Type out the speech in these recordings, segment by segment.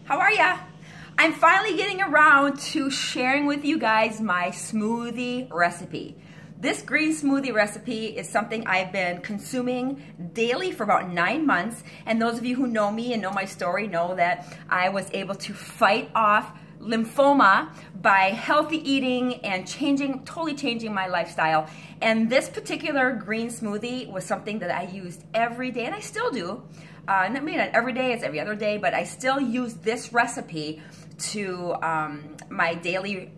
How are ya? I'm finally getting around to sharing with you guys my smoothie recipe. This green smoothie recipe is something I've been consuming daily for about 9 months, and those of you who know me and know my story know that I was able to fight off lymphoma by healthy eating and totally changing my lifestyle. And this particular green smoothie was something that I used every day, and I still do. Maybe not every day, it's every other day, but I still use this recipe to my daily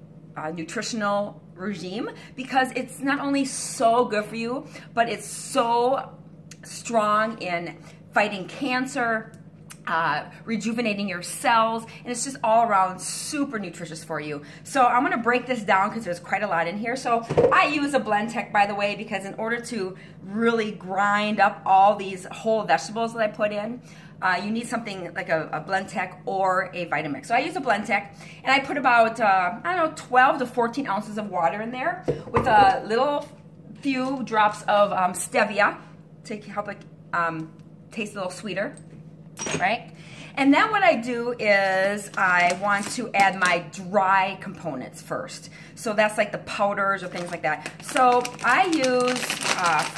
nutritional regime because it's not only so good for you, but it's so strong in fighting cancer, rejuvenating your cells, and it's just all around super nutritious for you. So I'm gonna break this down because there's quite a lot in here. So I use a blend tech, by the way, because in order to really grind up all these whole vegetables that I put in, you need something like a blend tech or a Vitamix. So I use a blend tech, and I put about, I don't know, 12 to 14 ounces of water in there with a little few drops of stevia to help it taste a little sweeter. Right? And then what I do is I want to add my dry components first. So that's like the powders or things like that. So I use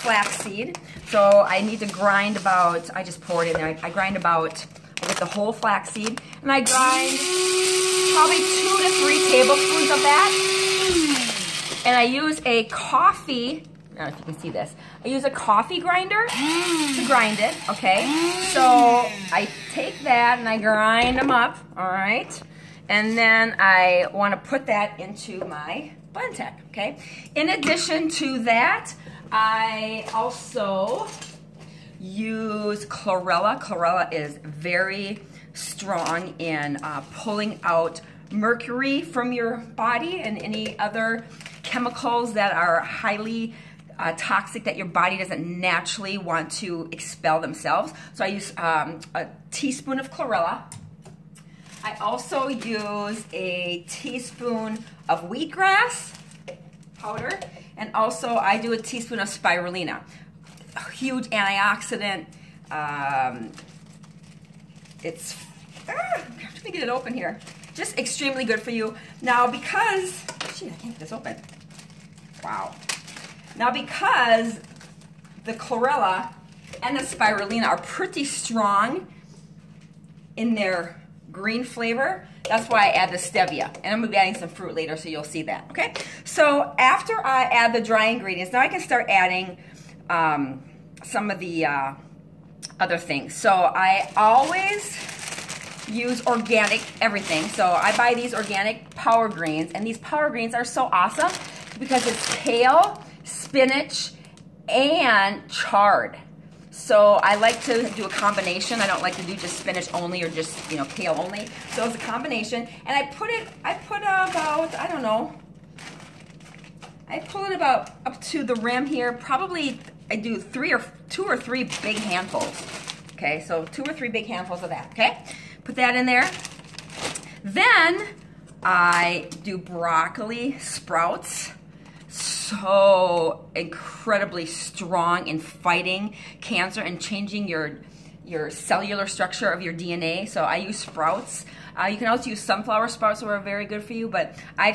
flax seed. So I need to grind about, I just pour it in there. I grind about with the whole flax seed. And I grind probably 2 to 3 tablespoons of that. And I use a coffee, I don't know if you can see this. I use a coffee grinder to grind it, okay? So I take that and I grind them up, all right? And then I want to put that into my blend tech, okay? In addition to that, I also use chlorella. Chlorella is very strong in pulling out mercury from your body and any other chemicals that are highly toxic that your body doesn't naturally want to expel themselves. So I use a teaspoon of chlorella. I also use a teaspoon of wheatgrass powder, and also I do a teaspoon of spirulina. A huge antioxidant. It's, I'm trying to get it open here. Just extremely good for you. Now because, gee, I can't get this open. Wow. Now because the chlorella and the spirulina are pretty strong in their green flavor, that's why I add the stevia. And I'm gonna be adding some fruit later, so you'll see that, okay? So after I add the dry ingredients, now I can start adding some of the other things. So I always use organic everything. So I buy these organic power greens, and these power greens are so awesome because it's kale, spinach, and chard. So I like to do a combination. I don't like to do just spinach only or just, you know, kale only. So it's a combination, and I put about, I don't know, I pull it about up to the rim here. Probably I do 2 or 3 big handfuls. Okay, so 2 or 3 big handfuls of that. Okay, put that in there. Then I do broccoli sprouts. So incredibly strong in fighting cancer and changing your cellular structure of your DNA. So I use sprouts. You can also use sunflower sprouts, that are very good for you, but I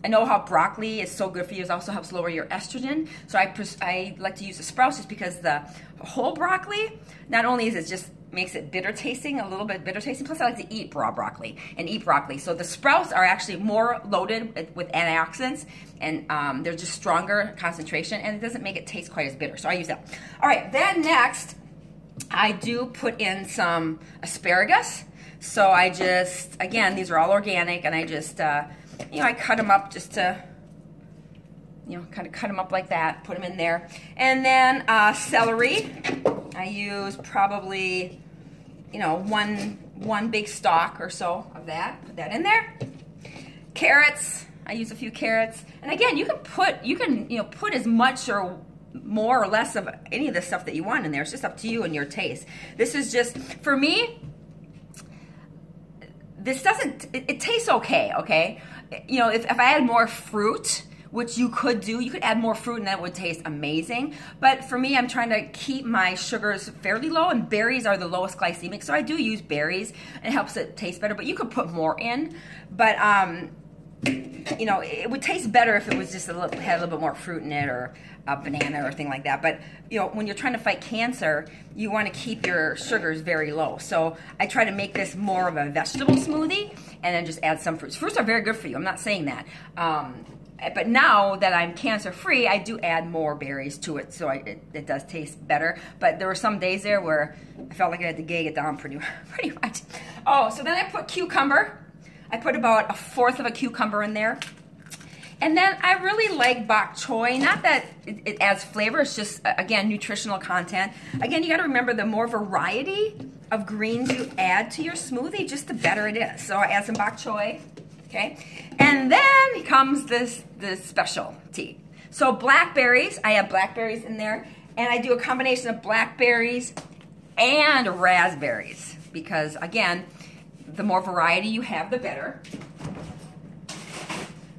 know how broccoli is so good for you. It also helps lower your estrogen. So I like to use the sprouts just because the whole broccoli, not only is it just makes it bitter tasting, a little bit bitter tasting, plus I like to eat raw broccoli and eat broccoli. So the sprouts are actually more loaded with antioxidants, and they're just stronger concentration, and it doesn't make it taste quite as bitter. So I use that. All right, then next, I do put in some asparagus. So I just, again, these are all organic, and I just, you know, I cut them up just to, you know, kind of cut them up like that, put them in there. And then celery, I use probably, you know, one big stalk or so of that. Put that in there. Carrots, I use a few carrots. And again, you can you know, put as much or more or less of any of the stuff that you want in there. It's just up to you and your taste. This is just, for me, this doesn't, it tastes okay, okay? You know, if I had more fruit which you could do. You could add more fruit and that would taste amazing. But for me, I'm trying to keep my sugars fairly low, and berries are the lowest glycemic, so I do use berries. It helps it taste better, but you could put more in. But you know, it would taste better if it was just had a little bit more fruit in it, or a banana or thing like that. But you know, when you're trying to fight cancer, you want to keep your sugars very low. So I try to make this more of a vegetable smoothie, and then just add some fruits. Fruits are very good for you. I'm not saying that. But now that I'm cancer-free, I do add more berries to it, so it does taste better. But there were some days there where I felt like I had to gag it down pretty much. Oh, so then I put cucumber. I put about 1/4 of a cucumber in there. And then I really like bok choy. Not that it adds flavor, it's just, again, nutritional content. Again, you gotta remember, the more variety of greens you add to your smoothie, just the better it is. So I add some bok choy, okay? And then comes this specialty. So blackberries, I have blackberries in there, and I do a combination of blackberries and raspberries, because again, the more variety you have, the better.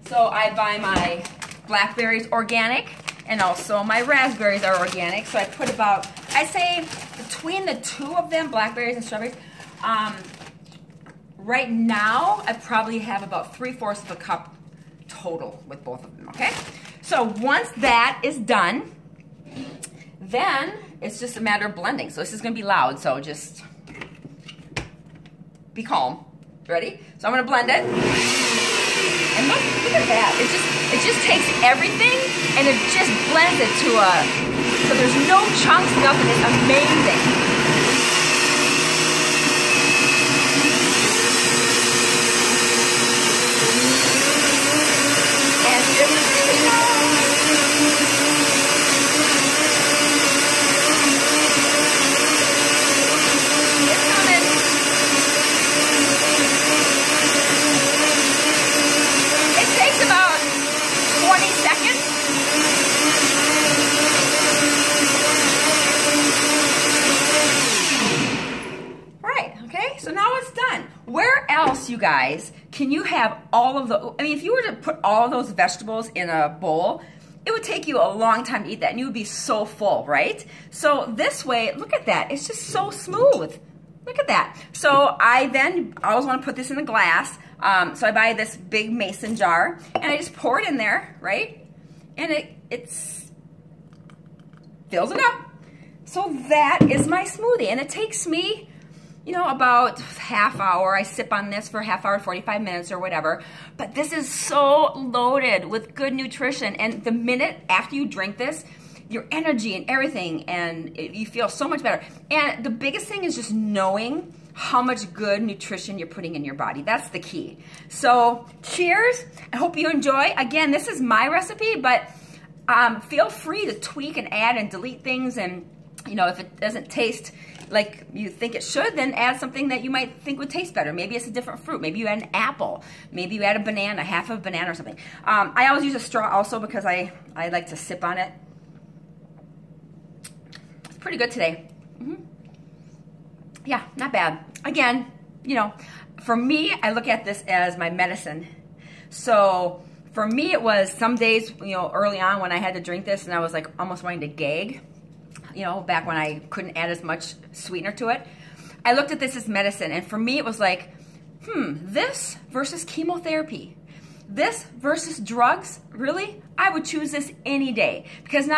So I buy my blackberries organic, and also my raspberries are organic. So I put about, I say between the two of them, blackberries and strawberries, right now I probably have about 3/4 of a cup total with both of them, okay? So once that is done, then it's just a matter of blending. So this is gonna be loud, so just be calm. Ready? So I'm gonna blend it. And look at that. It just takes everything and it just blends it to so there's no chunks, nothing. It's amazing. And about 20 seconds. Right, okay, so now it's done. Where else, you guys, can you have all of the, I mean, if you were to put all of those vegetables in a bowl, it would take you a long time to eat that, and you would be so full, right? So this way, look at that, it's just so smooth. Look at that. So I always want to put this in a glass. So I buy this big mason jar, and I just pour it in there, right? And it fills it up. So that is my smoothie, and it takes me, you know, about half hour. I sip on this for half hour, 45 minutes or whatever. But this is so loaded with good nutrition, and the minute after you drink this, your energy and everything, and you feel so much better. And the biggest thing is just knowing how much good nutrition you're putting in your body. That's the key. So cheers. I hope you enjoy. Again, this is my recipe, but feel free to tweak and add and delete things. And you know, if it doesn't taste like you think it should, then add something that you might think would taste better. Maybe it's a different fruit. Maybe you add an apple. Maybe you add a banana, half of a banana or something. I always use a straw also because I like to sip on it. It's pretty good today. Yeah, not bad. Again, you know, for me, I look at this as my medicine. So for me, it was some days, you know, early on when I had to drink this and I was like almost wanting to gag, you know, back when I couldn't add as much sweetener to it. I looked at this as medicine, and for me, it was like, this versus chemotherapy. This versus drugs, really? I would choose this any day, because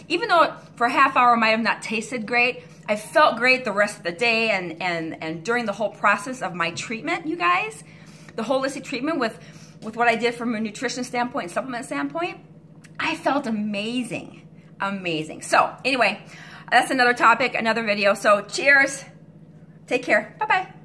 even though for a half hour it might have not tasted great, I felt great the rest of the day, and during the whole process of my treatment, you guys, the holistic treatment with what I did from a nutrition standpoint and supplement standpoint, I felt amazing, amazing. So anyway, that's another topic, another video. So cheers, take care, bye-bye.